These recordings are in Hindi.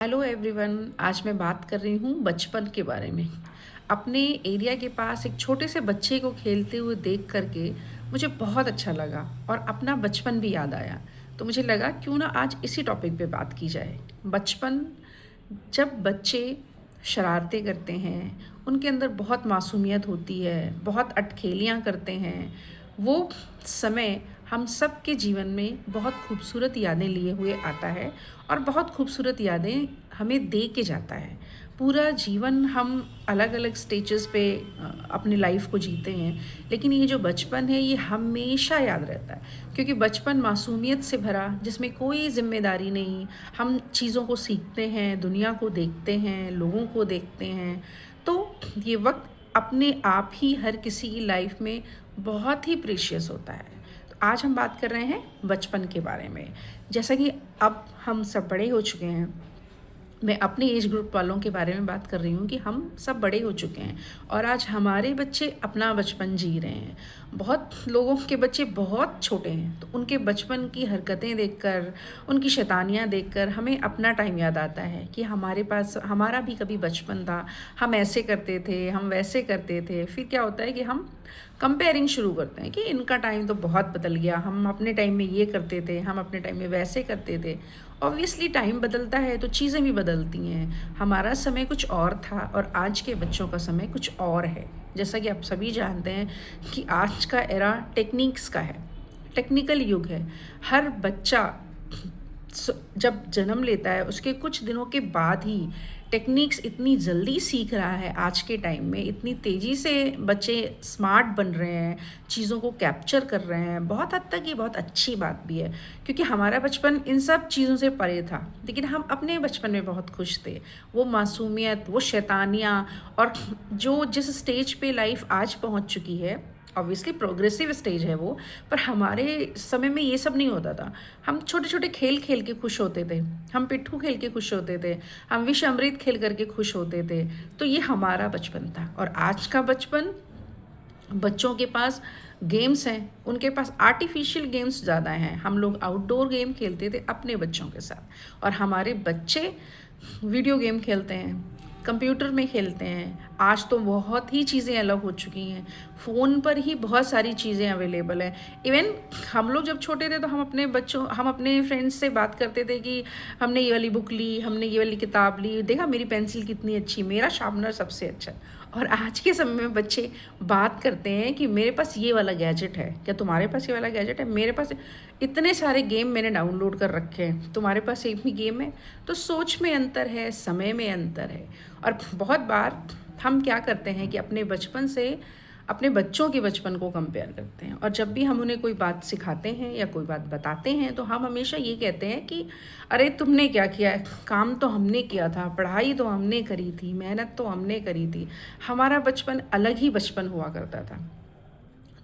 Hello everyone. आज मैं बात कर रही हूँ बचपन के बारे में। अपने एरिया के पास एक छोटे से बच्चे को खेलते हुए देख करके मुझे बहुत अच्छा लगा और अपना बचपन भी याद आया। तो मुझे लगा क्यों ना आज इसी टॉपिक पे बात की जाए। बचपन, जब बच्चे शरारतें करते हैं, उनके अंदर बहुत मासूमियत होती है, बहुत अटखेलियाँ करते हैं। वो समय हम सब के जीवन में बहुत खूबसूरत यादें लिए हुए आता है और बहुत खूबसूरत यादें हमें दे के जाता है। पूरा जीवन हम अलग अलग स्टेजेस पे अपनी लाइफ को जीते हैं, लेकिन ये जो बचपन है ये हमेशा याद रहता है, क्योंकि बचपन मासूमियत से भरा, जिसमें कोई जिम्मेदारी नहीं। हम चीज़ों को सीखते हैं, दुनिया को देखते हैं, लोगों को देखते हैं। तो ये वक्त अपने आप ही हर किसी की लाइफ में बहुत ही प्रीशियस होता है। तो आज हम बात कर रहे हैं बचपन के बारे में। जैसा कि अब हम सब बड़े हो चुके हैं, मैं अपने एज ग्रुप वालों के बारे में बात कर रही हूँ कि हम सब बड़े हो चुके हैं और आज हमारे बच्चे अपना बचपन जी रहे हैं। बहुत लोगों के बच्चे बहुत छोटे हैं, तो उनके बचपन की हरकतें देखकर, उनकी शैतानियाँ देखकर हमें अपना टाइम याद आता है कि हमारे पास हमारा भी कभी बचपन था, हम ऐसे करते थे, हम वैसे करते थे। फिर क्या होता है कि हम कंपेयरिंग शुरू करते हैं कि इनका टाइम तो बहुत बदल गया, हम अपने टाइम में ये करते थे, हम अपने टाइम में वैसे करते थे। ऑब्वियसली टाइम बदलता है तो चीज़ें भी बदलती हैं। हमारा समय कुछ और था और आज के बच्चों का समय कुछ और है। जैसा कि आप सभी जानते हैं कि आज का एरा टेक्निक्स का है, टेक्निकल युग है। हर बच्चा जब जन्म लेता है उसके कुछ दिनों के बाद ही टेक्निक्स इतनी जल्दी सीख रहा है। आज के टाइम में इतनी तेज़ी से बच्चे स्मार्ट बन रहे हैं, चीज़ों को कैप्चर कर रहे हैं। बहुत हद तक ये बहुत अच्छी बात भी है, क्योंकि हमारा बचपन इन सब चीज़ों से परे था, लेकिन हम अपने बचपन में बहुत खुश थे। वो मासूमियत, वो शैतानियाँ, और जो जिस स्टेज पे लाइफ आज पहुँच चुकी है, ऑब्वियसली प्रोग्रेसिव स्टेज है वो, पर हमारे समय में ये सब नहीं होता था। हम छोटे छोटे खेल खेल के खुश होते थे, हम पिट्ठू खेल के खुश होते थे, हम विष अमृत खेल करके खुश होते थे। तो ये हमारा बचपन था। और आज का बचपन, बच्चों के पास गेम्स हैं, उनके पास आर्टिफिशियल गेम्स ज़्यादा हैं। हम लोग आउटडोर गेम खेलते थे अपने बच्चों के साथ, और हमारे बच्चे वीडियो गेम खेलते हैं, कंप्यूटर में खेलते हैं। आज तो बहुत ही चीज़ें अलग हो चुकी हैं, फ़ोन पर ही बहुत सारी चीज़ें अवेलेबल हैं। इवन हम लोग जब छोटे थे तो हम अपने फ्रेंड्स से बात करते थे कि हमने ये वाली बुक ली, हमने ये वाली किताब ली, देखा मेरी पेंसिल कितनी अच्छी, मेरा शार्पनर सबसे अच्छा। और आज के समय में बच्चे बात करते हैं कि मेरे पास ये वाला गैजेट है, क्या तुम्हारे पास ये वाला गैजेट है, मेरे पास इतने सारे गेम मैंने डाउनलोड कर रखे हैं, तुम्हारे पास एक भी गेम है। तो सोच में अंतर है, समय में अंतर है। और बहुत बार हम क्या करते हैं कि अपने बचपन से अपने बच्चों के बचपन को कंपेयर करते हैं, और जब भी हम उन्हें कोई बात सिखाते हैं या कोई बात बताते हैं तो हम हमेशा ये कहते हैं कि अरे तुमने क्या किया है, काम तो हमने किया था, पढ़ाई तो हमने करी थी, मेहनत तो हमने करी थी। हमारा बचपन अलग ही बचपन हुआ करता था।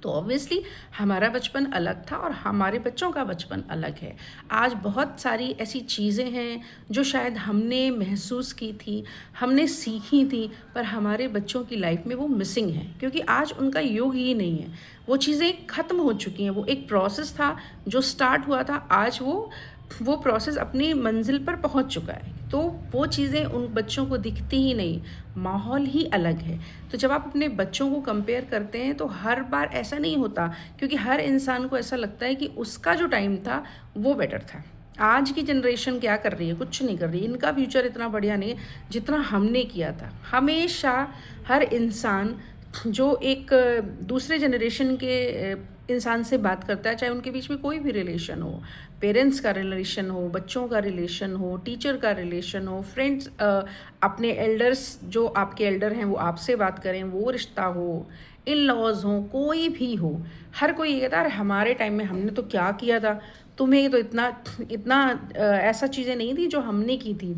तो ऑब्वियसली हमारा बचपन अलग था और हमारे बच्चों का बचपन अलग है। आज बहुत सारी ऐसी चीज़ें हैं जो शायद हमने महसूस की थी, हमने सीखी थी, पर हमारे बच्चों की लाइफ में वो मिसिंग है, क्योंकि आज उनका युग ही नहीं है। वो चीज़ें ख़त्म हो चुकी हैं। वो एक प्रोसेस था जो स्टार्ट हुआ था, आज वो प्रोसेस अपनी मंजिल पर पहुंच चुका है। तो वो चीज़ें उन बच्चों को दिखती ही नहीं, माहौल ही अलग है। तो जब आप अपने बच्चों को कंपेयर करते हैं तो हर बार ऐसा नहीं होता, क्योंकि हर इंसान को ऐसा लगता है कि उसका जो टाइम था वो बेटर था। आज की जनरेशन क्या कर रही है? कुछ नहीं कर रही। इनका फ्यूचर इतना बढ़िया नहीं है जितना हमने किया था। हमेशा हर इंसान जो एक दूसरे जनरेशन के इंसान से बात करता है, चाहे उनके बीच में कोई भी रिलेशन हो, पेरेंट्स का रिलेशन हो, बच्चों का रिलेशन हो, टीचर का रिलेशन हो, फ्रेंड्स, अपने एल्डर्स जो आपके एल्डर हैं वो आपसे बात करें, वो रिश्ता हो, इन लॉज हों, कोई भी हो, हर कोई ये कहता है अरे हमारे टाइम में हमने तो क्या किया था, तुम्हें तो इतना इतना ऐसा चीज़ें नहीं थी जो हमने की थी।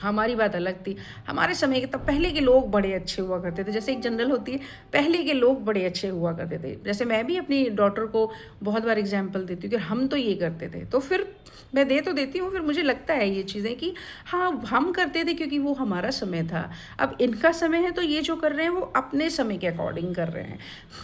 हमारी बात अलग थी। हमारे समय के तब पहले के लोग बड़े अच्छे हुआ करते थे। जैसे एक जनरल होती है, पहले के लोग बड़े अच्छे हुआ करते थे। जैसे मैं भी अपनी डॉटर को बहुत बार एग्ज़ाम्पल देती हूँ कि हम तो ये करते थे। तो फिर मैं दे तो देती हूँ, फिर मुझे लगता है ये चीज़ें कि हाँ, हम करते थे क्योंकि वो हमारा समय था। अब इनका समय है तो ये जो कर रहे हैं वो अपने समय के अकॉर्डिंग कर रहे हैं।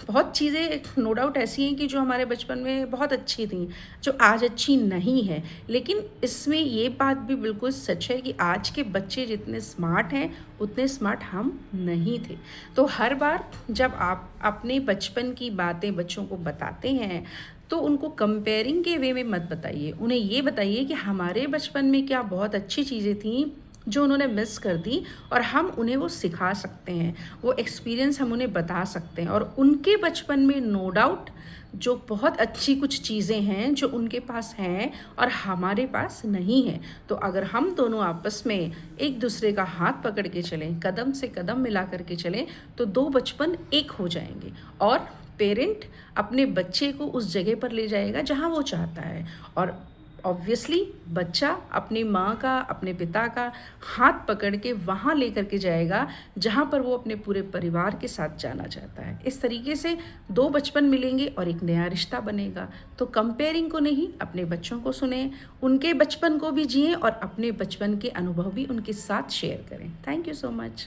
बहुत चीज़ें नो डाउट ऐसी हैं कि जो हमारे बचपन में बहुत अच्छी थीं, जो आज अच्छी नहीं हैं। लेकिन इसमें ये बात भी बिल्कुल सच है कि आज के बच्चे जितने स्मार्ट हैं, उतने स्मार्ट हम नहीं थे। तो हर बार जब आप अपने बचपन की बातें बच्चों को बताते हैं, तो उनको कंपेयरिंग के वे में मत बताइए। उन्हें ये बताइए कि हमारे बचपन में क्या बहुत अच्छी चीज़ें थीं, जो उन्होंने मिस कर दी और हम उन्हें वो सिखा सकते हैं। वो एक्सपीरियंस हम उन्हें बता सकते हैं और उनके बचपन में नो डाउट जो बहुत अच्छी कुछ चीज़ें हैं जो उनके पास हैं और हमारे पास नहीं हैं। तो अगर हम दोनों आपस में एक दूसरे का हाथ पकड़ के चलें, कदम से कदम मिला कर के चलें, तो दो बचपन एक हो जाएंगे और पेरेंट अपने बच्चे को उस जगह पर ले जाएगा जहाँ वो चाहता है और ऑब्वियसली बच्चा अपनी माँ का, अपने पिता का हाथ पकड़ के वहाँ लेकर के जाएगा जहाँ पर वो अपने पूरे परिवार के साथ जाना चाहता है। इस तरीके से दो बचपन मिलेंगे और एक नया रिश्ता बनेगा। तो कंपेयरिंग को नहीं, अपने बच्चों को सुने, उनके बचपन को भी जिएं और अपने बचपन के अनुभव भी उनके साथ शेयर करें। Thank you so much.